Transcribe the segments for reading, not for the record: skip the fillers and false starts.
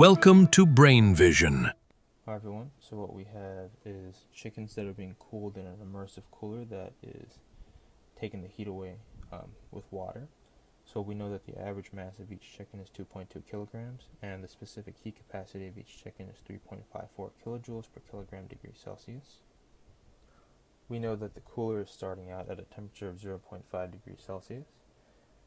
Welcome to Brain Vision. Hi everyone, so what we have is chickens that are being cooled in an immersive cooler that is taking the heat away with water. So we know that the average mass of each chicken is 2.2 kilograms and the specific heat capacity of each chicken is 3.54 kilojoules per kilogram degree Celsius. We know that the cooler is starting out at a temperature of 0.5 degrees Celsius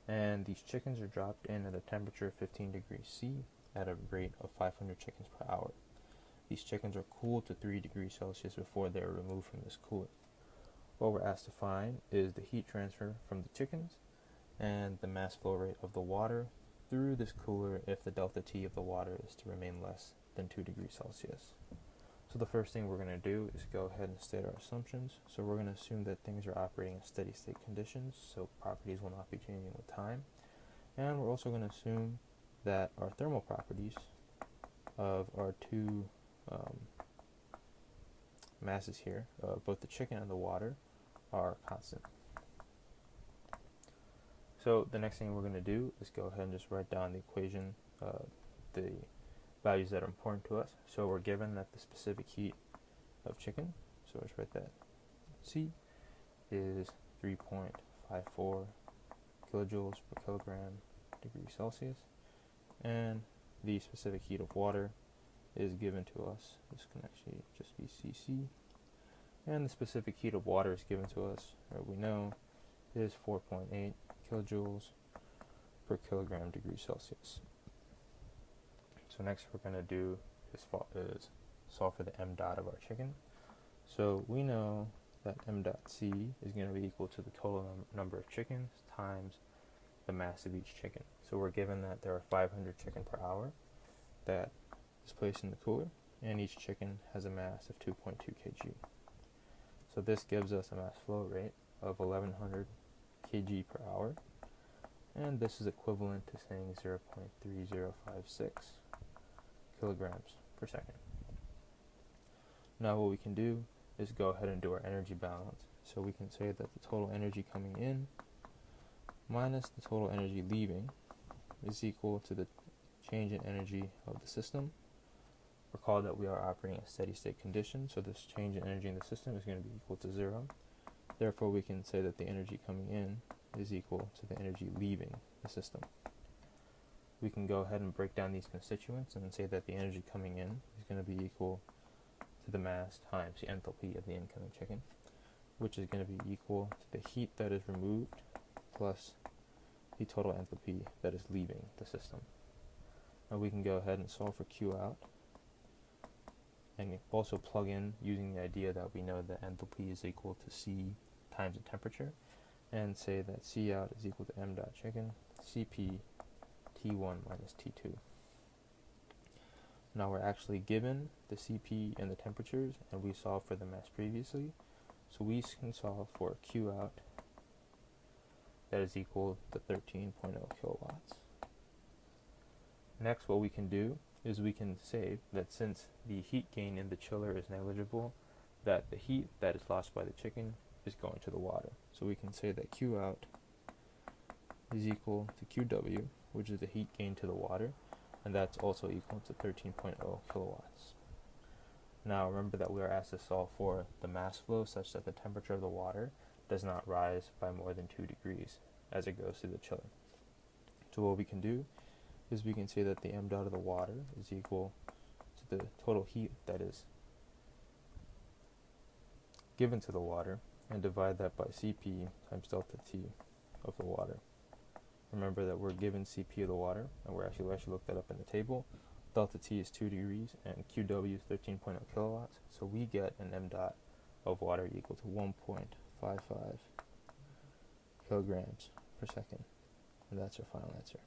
and these chickens are dropped in at a temperature of 15 degrees C at a rate of 500 chickens per hour. These chickens are cooled to 3 degrees Celsius before they are removed from this cooler. What we're asked to find is the heat transfer from the chickens and the mass flow rate of the water through this cooler if the delta T of the water is to remain less than 2 degrees Celsius. So the first thing we're going to do is go ahead and state our assumptions. So we're going to assume that things are operating in steady state conditions, so properties will not be changing with time. And we're also going to assume that our thermal properties of our two masses here, both the chicken and the water, are constant. So the next thing we're going to do is go ahead and just write down the equation, the values that are important to us. So we're given that the specific heat of chicken, so let's write that C is 3.54 kilojoules per kilogram degree Celsius, and the specific heat of water is given to us. This can actually just be Cc, and the specific heat of water is given to us, or we know, is 4.8 kilojoules per kilogram degree Celsius. So next we're going to do is solve for the m dot of our chicken. So we know that m dot c is going to be equal to the total number of chickens times the mass of each chicken. So we're given that there are 500 chicken per hour that is placed in the cooler, and each chicken has a mass of 2.2 kg. So this gives us a mass flow rate of 1100 kg per hour, and this is equivalent to saying 0.3056 kilograms per second. Now what we can do is go ahead and do our energy balance. So we can say that the total energy coming in minus the total energy leaving is equal to the change in energy of the system. Recall that we are operating in steady state conditions, so this change in energy in the system is going to be equal to 0. Therefore we can say that the energy coming in is equal to the energy leaving the system. We can go ahead and break down these constituents and say that the energy coming in is going to be equal to the mass times the enthalpy of the incoming chicken, which is going to be equal to the heat that is removed plus the total enthalpy that is leaving the system. Now we can go ahead and solve for Q out and also plug in using the idea that we know that enthalpy is equal to C times the temperature, and say that C out is equal to m dot chicken Cp T1 minus T2. Now we're actually given the Cp and the temperatures, and we solved for the mass previously, so we can solve for Q out that is equal to 13.0 kilowatts. Next, what we can do is we can say that since the heat gain in the chiller is negligible, that the heat that is lost by the chicken is going to the water. So we can say that Q out is equal to QW, which is the heat gain to the water, and that's also equal to 13.0 kilowatts. Now remember that we are asked to solve for the mass flow such that the temperature of the water does not rise by more than 2 degrees as it goes through the chiller. So what we can do is we can say that the m dot of the water is equal to the total heat that is given to the water, and divide that by Cp times delta T of the water. Remember that we're given Cp of the water, and we actually looked that up in the table. Delta T is 2 degrees, and QW is 13.0 kilowatts, so we get an m dot of water equal to 1.55 kilograms per second, and that's our final answer.